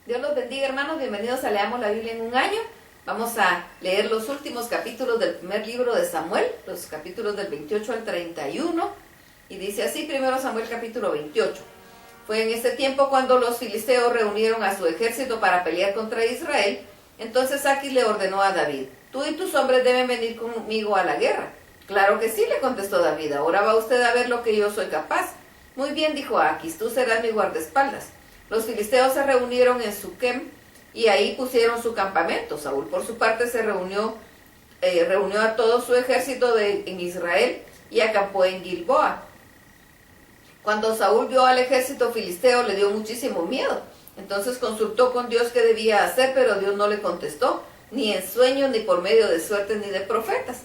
Dios los bendiga, hermanos. Bienvenidos a Leamos la Biblia en un año. Vamos a leer los últimos capítulos del primer libro de Samuel, los capítulos del 28 al 31. Y dice así, primero Samuel capítulo 28. Fue en este tiempo cuando los filisteos reunieron a su ejército para pelear contra Israel. Entonces Aquis le ordenó a David: tú y tus hombres deben venir conmigo a la guerra. Claro que sí, le contestó David. Ahora va usted a ver lo que yo soy capaz. Muy bien, dijo Aquis, tú serás mi guardaespaldas. Los filisteos se reunieron en Suquem y ahí pusieron su campamento. Saúl por su parte se reunió a todo su ejército en Israel y acampó en Gilboa. Cuando Saúl vio al ejército filisteo le dio muchísimo miedo. Entonces consultó con Dios qué debía hacer, pero Dios no le contestó, ni en sueños, ni por medio de suertes, ni de profetas.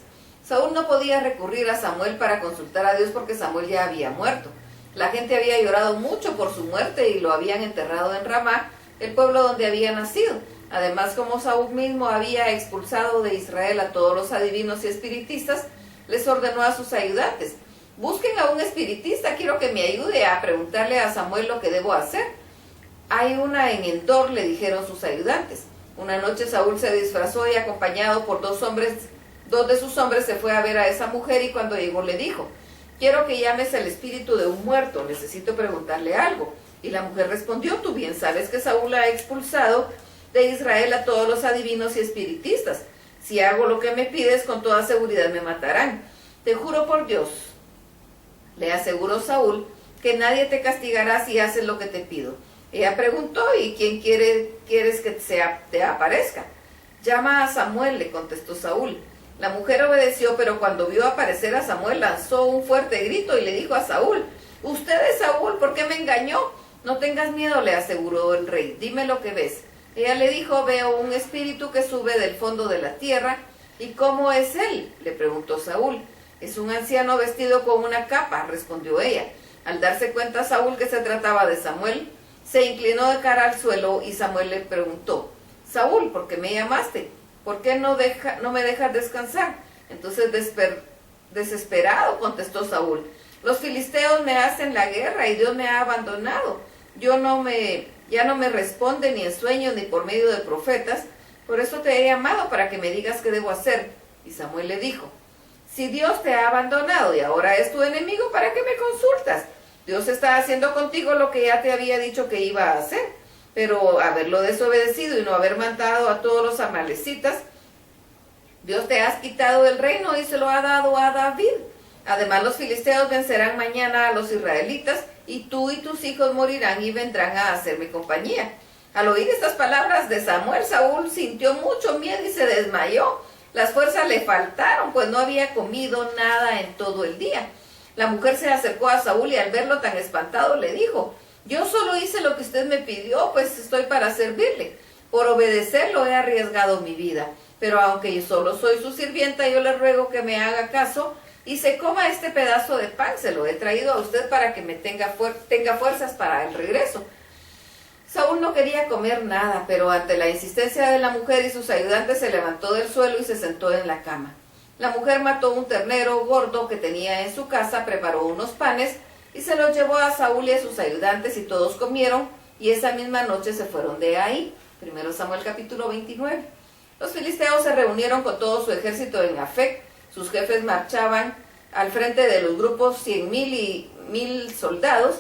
Saúl no podía recurrir a Samuel para consultar a Dios porque Samuel ya había muerto. La gente había llorado mucho por su muerte y lo habían enterrado en Ramá, el pueblo donde había nacido. Además, como Saúl mismo había expulsado de Israel a todos los adivinos y espiritistas, les ordenó a sus ayudantes: busquen a un espiritista, quiero que me ayude a preguntarle a Samuel lo que debo hacer. Hay una en Endor, le dijeron sus ayudantes. Una noche Saúl se disfrazó y acompañado por dos de sus hombres se fue a ver a esa mujer, y cuando llegó le dijo: quiero que llames al espíritu de un muerto, necesito preguntarle algo. Y la mujer respondió: tú bien sabes que Saúl ha expulsado de Israel a todos los adivinos y espiritistas. Si hago lo que me pides, con toda seguridad me matarán. Te juro por Dios, le aseguró Saúl, que nadie te castigará si haces lo que te pido. Ella preguntó: ¿y quién quieres que te aparezca? Llama a Samuel, le contestó Saúl. La mujer obedeció, pero cuando vio aparecer a Samuel lanzó un fuerte grito y le dijo a Saúl: usted es Saúl, ¿por qué me engañó? No tengas miedo, le aseguró el rey, dime lo que ves. Ella le dijo: veo un espíritu que sube del fondo de la tierra. ¿Y cómo es él?, le preguntó Saúl. Es un anciano vestido con una capa, respondió ella. Al darse cuenta Saúl que se trataba de Samuel, se inclinó de cara al suelo y Samuel le preguntó: Saúl, ¿por qué me llamaste? ¿Por qué no me dejas descansar? Entonces desesperado contestó Saúl: los filisteos me hacen la guerra y Dios me ha abandonado. Ya no me responde ni en sueños ni por medio de profetas. Por eso te he llamado, para que me digas qué debo hacer. Y Samuel le dijo: si Dios te ha abandonado y ahora es tu enemigo, ¿para qué me consultas? Dios está haciendo contigo lo que ya te había dicho que iba a hacer. Pero haberlo desobedecido y no haber matado a todos los amalecitas, Dios te has quitado el reino y se lo ha dado a David. Además, los filisteos vencerán mañana a los israelitas, y tú y tus hijos morirán y vendrán a hacerme compañía. Al oír estas palabras de Samuel, Saúl sintió mucho miedo y se desmayó. Las fuerzas le faltaron, pues no había comido nada en todo el día. La mujer se acercó a Saúl y al verlo tan espantado le dijo: yo solo hice lo que usted me pidió, pues estoy para servirle. Por obedecerlo he arriesgado mi vida. Pero aunque yo solo soy su sirvienta, yo le ruego que me haga caso y se coma este pedazo de pan. Se lo he traído a usted para que me tenga fuerzas para el regreso. Saúl no quería comer nada, pero ante la insistencia de la mujer y sus ayudantes se levantó del suelo y se sentó en la cama. La mujer mató un ternero gordo que tenía en su casa, preparó unos panes y se los llevó a Saúl y a sus ayudantes, y todos comieron, y esa misma noche se fueron de ahí. Primero Samuel capítulo 29. Los filisteos se reunieron con todo su ejército en Afec. Sus jefes marchaban al frente de los grupos 100,000 y 1,000 soldados.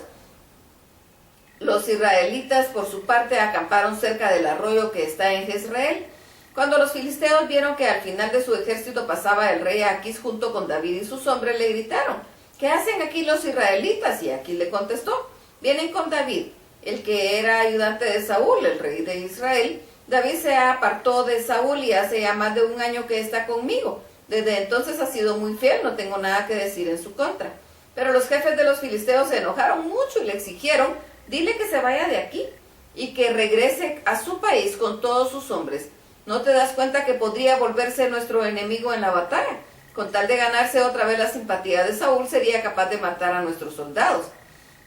Los israelitas, por su parte, acamparon cerca del arroyo que está en Jezreel. Cuando los filisteos vieron que al final de su ejército pasaba el rey Aquis junto con David y sus hombres, le gritaron: ¿qué hacen aquí los israelitas? Y Aquis le contestó: vienen con David, el que era ayudante de Saúl, el rey de Israel. David se apartó de Saúl y hace ya más de un año que está conmigo. Desde entonces ha sido muy fiel, no tengo nada que decir en su contra. Pero los jefes de los filisteos se enojaron mucho y le exigieron: dile que se vaya de aquí y que regrese a su país con todos sus hombres. ¿No te das cuenta que podría volverse nuestro enemigo en la batalla? Con tal de ganarse otra vez la simpatía de Saúl, sería capaz de matar a nuestros soldados.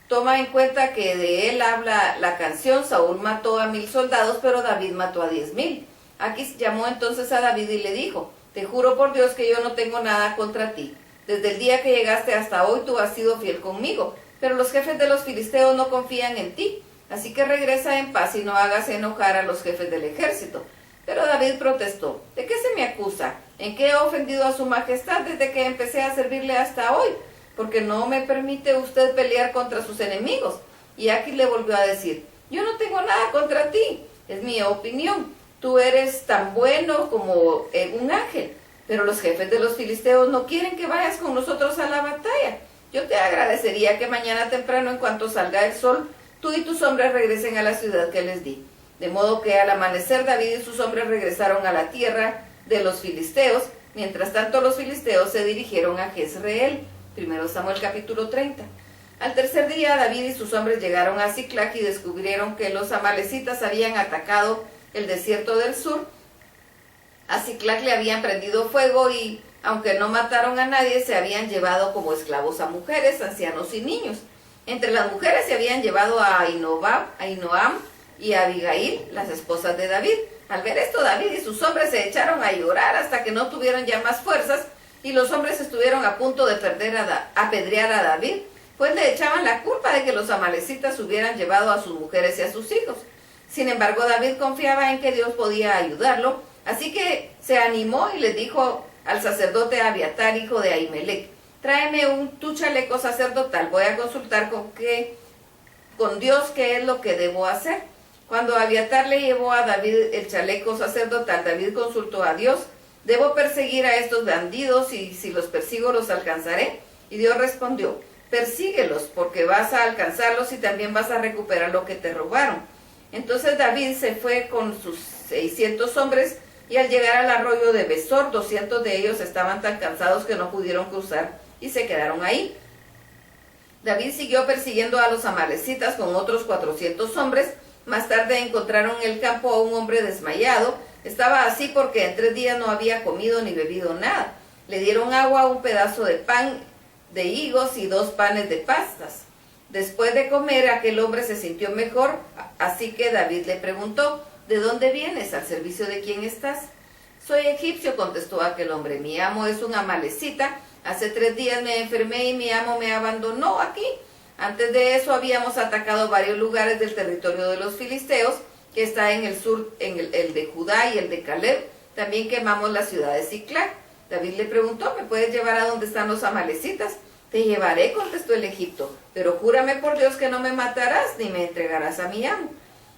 Toma en cuenta que de él habla la canción: Saúl mató a 1,000 soldados, pero David mató a 10,000. Aquis llamó entonces a David y le dijo: te juro por Dios que yo no tengo nada contra ti. Desde el día que llegaste hasta hoy tú has sido fiel conmigo, pero los jefes de los filisteos no confían en ti. Así que regresa en paz y no hagas enojar a los jefes del ejército. Pero David protestó: ¿de qué se me acusa? ¿En qué he ofendido a su majestad desde que empecé a servirle hasta hoy? Porque no me permite usted pelear contra sus enemigos. Y Aquis le volvió a decir: yo no tengo nada contra ti, es mi opinión. Tú eres tan bueno como un ángel, pero los jefes de los filisteos no quieren que vayas con nosotros a la batalla. Yo te agradecería que mañana temprano, en cuanto salga el sol, tú y tus hombres regresen a la ciudad que les di. De modo que al amanecer David y sus hombres regresaron a la tierra de los filisteos. Mientras tanto los filisteos se dirigieron a Jezreel. 1 Samuel capítulo 30. Al tercer día David y sus hombres llegaron a Siclag y descubrieron que los amalecitas habían atacado el desierto del sur. A Siclag le habían prendido fuego y, aunque no mataron a nadie, se habían llevado como esclavos a mujeres, ancianos y niños. Entre las mujeres se habían llevado a Ahinoam y a Abigail, las esposas de David. Al ver esto, David y sus hombres se echaron a llorar hasta que no tuvieron ya más fuerzas, y los hombres estuvieron a punto de apedrear a David, pues le echaban la culpa de que los amalecitas hubieran llevado a sus mujeres y a sus hijos. Sin embargo, David confiaba en que Dios podía ayudarlo, así que se animó y le dijo al sacerdote Abiatar, hijo de Ahimelech: tráeme tu chaleco sacerdotal, voy a consultar con Dios qué es lo que debo hacer. Cuando Abiatar le llevó a David el chaleco sacerdotal, David consultó a Dios: ¿debo perseguir a estos bandidos, y si los persigo los alcanzaré? Y Dios respondió: persíguelos, porque vas a alcanzarlos y también vas a recuperar lo que te robaron. Entonces David se fue con sus 600 hombres, y al llegar al arroyo de Besor, 200 de ellos estaban tan cansados que no pudieron cruzar y se quedaron ahí. David siguió persiguiendo a los amalecitas con otros 400 hombres. Más tarde encontraron en el campo a un hombre desmayado. Estaba así porque en 3 días no había comido ni bebido nada. Le dieron agua, un pedazo de pan de higos y 2 panes de pastas. Después de comer, aquel hombre se sintió mejor, así que David le preguntó: ¿de dónde vienes? ¿Al servicio de quién estás? Soy egipcio, contestó aquel hombre. Mi amo es un amalecita. Hace 3 días me enfermé y mi amo me abandonó aquí. Antes de eso habíamos atacado varios lugares del territorio de los filisteos, que está en el sur, el de Judá y el de Caleb. También quemamos la ciudad de Siclag. David le preguntó: ¿me puedes llevar a donde están los amalecitas? Te llevaré, contestó el egipto, pero júrame por Dios que no me matarás ni me entregarás a mi amo.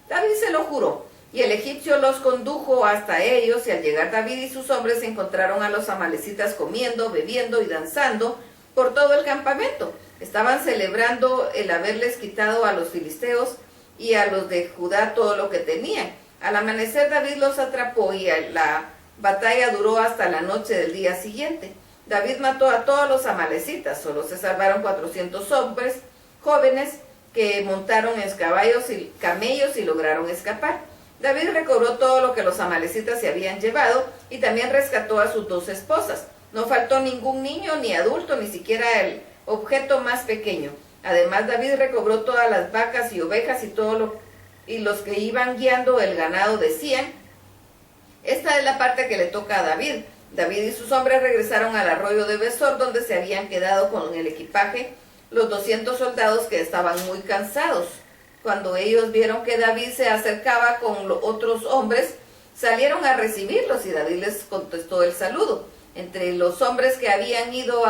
David se lo juró, y el egipcio los condujo hasta ellos, y al llegar David y sus hombres encontraron a los amalecitas comiendo, bebiendo y danzando por todo el campamento. Estaban celebrando el haberles quitado a los filisteos y a los de Judá todo lo que tenían. Al amanecer David los atrapó y la batalla duró hasta la noche del día siguiente. David mató a todos los amalecitas, solo se salvaron 400 hombres jóvenes que montaron en caballos y camellos y lograron escapar. David recobró todo lo que los amalecitas se habían llevado y también rescató a sus 2 esposas. No faltó ningún niño ni adulto, ni siquiera el objeto más pequeño. Además, David recobró todas las vacas y ovejas y los que iban guiando el ganado decían: esta es la parte que le toca a David. David y sus hombres regresaron al arroyo de Besor, donde se habían quedado con el equipaje los 200 soldados, que estaban muy cansados. Cuando ellos vieron que David se acercaba con los otros hombres, salieron a recibirlos y David les contestó el saludo. Entre los hombres que habían ido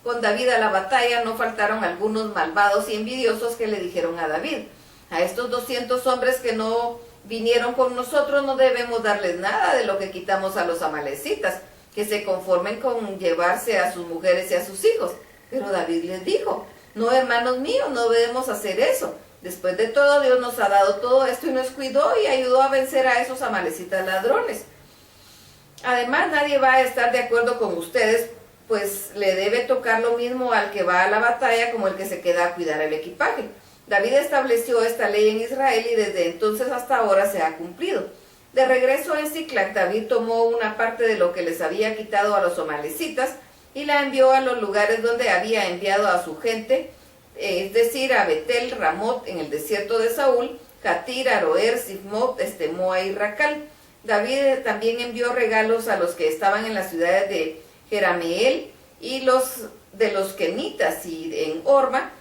con David a la batalla no faltaron algunos malvados y envidiosos que le dijeron a David: a estos 200 hombres que no vinieron con nosotros no debemos darles nada de lo que quitamos a los amalecitas, que se conformen con llevarse a sus mujeres y a sus hijos. Pero David les dijo: no, hermanos míos, no debemos hacer eso. Después de todo, Dios nos ha dado todo esto y nos cuidó y ayudó a vencer a esos amalecitas ladrones. Además, nadie va a estar de acuerdo con ustedes, pues le debe tocar lo mismo al que va a la batalla como el que se queda a cuidar el equipaje. David estableció esta ley en Israel y desde entonces hasta ahora se ha cumplido. De regreso en Siclag, David tomó una parte de lo que les había quitado a los amalecitas y la envió a los lugares donde había enviado a su gente, es decir, a Betel, Ramot en el desierto de Saúl, Jatir, Aroer, Sifmot, Estemoa y Racal. David también envió regalos a los que estaban en las ciudades de Jerameel y de los Kenitas y en Orma,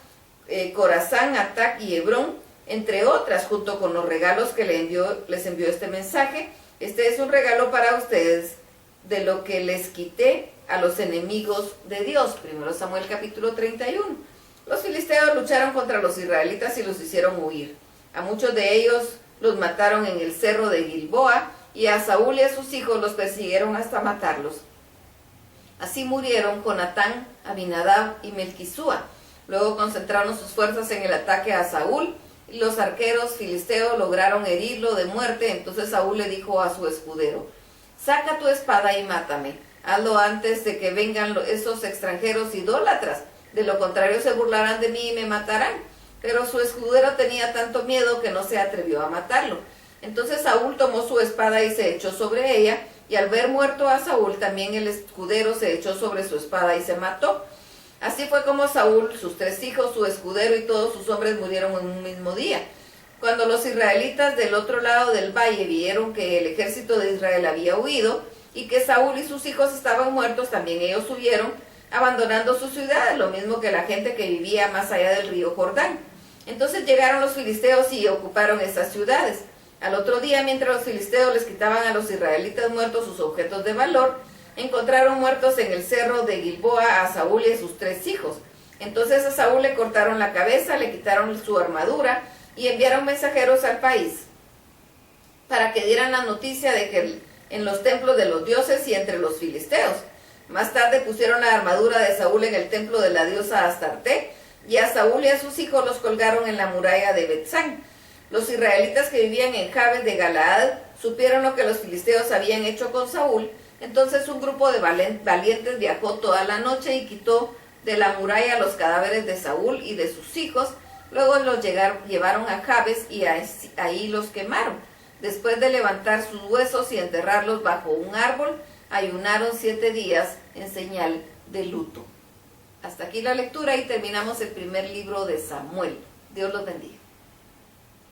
Corazán, Atac y Hebrón, entre otras, junto con los regalos que les envió este mensaje: este es un regalo para ustedes de lo que les quité a los enemigos de Dios. 1 Samuel capítulo 31. Los filisteos lucharon contra los israelitas y los hicieron huir. A muchos de ellos los mataron en el cerro de Gilboa, y a Saúl y a sus hijos los persiguieron hasta matarlos. Así murieron Jonatán, Abinadab y Melquisúa. Luego concentraron sus fuerzas en el ataque a Saúl, y los arqueros filisteos lograron herirlo de muerte. Entonces Saúl le dijo a su escudero: saca tu espada y mátame. Hazlo antes de que vengan esos extranjeros idólatras. De lo contrario se burlarán de mí y me matarán. Pero su escudero tenía tanto miedo que no se atrevió a matarlo. Entonces Saúl tomó su espada y se echó sobre ella, y al ver muerto a Saúl, también el escudero se echó sobre su espada y se mató. Así fue como Saúl, sus 3 hijos, su escudero y todos sus hombres murieron en un mismo día. Cuando los israelitas del otro lado del valle vieron que el ejército de Israel había huido y que Saúl y sus hijos estaban muertos, también ellos huyeron, abandonando sus ciudades, lo mismo que la gente que vivía más allá del río Jordán. Entonces llegaron los filisteos y ocuparon esas ciudades. Al otro día, mientras los filisteos les quitaban a los israelitas muertos sus objetos de valor, encontraron muertos en el cerro de Gilboa a Saúl y a sus 3 hijos. Entonces a Saúl le cortaron la cabeza, le quitaron su armadura y enviaron mensajeros al país para que dieran la noticia de que en los templos de los dioses y entre los filisteos. Más tarde pusieron la armadura de Saúl en el templo de la diosa Astarte, y a Saúl y a sus hijos los colgaron en la muralla de Betzán. Los israelitas que vivían en Jabes de Galaad supieron lo que los filisteos habían hecho con Saúl. Entonces un grupo de valientes viajó toda la noche y quitó de la muralla los cadáveres de Saúl y de sus hijos. Luego los llevaron a Jabes y ahí los quemaron. Después de levantar sus huesos y enterrarlos bajo un árbol, ayunaron 7 días en señal de luto. Hasta aquí la lectura y terminamos el primer libro de Samuel. Dios los bendiga.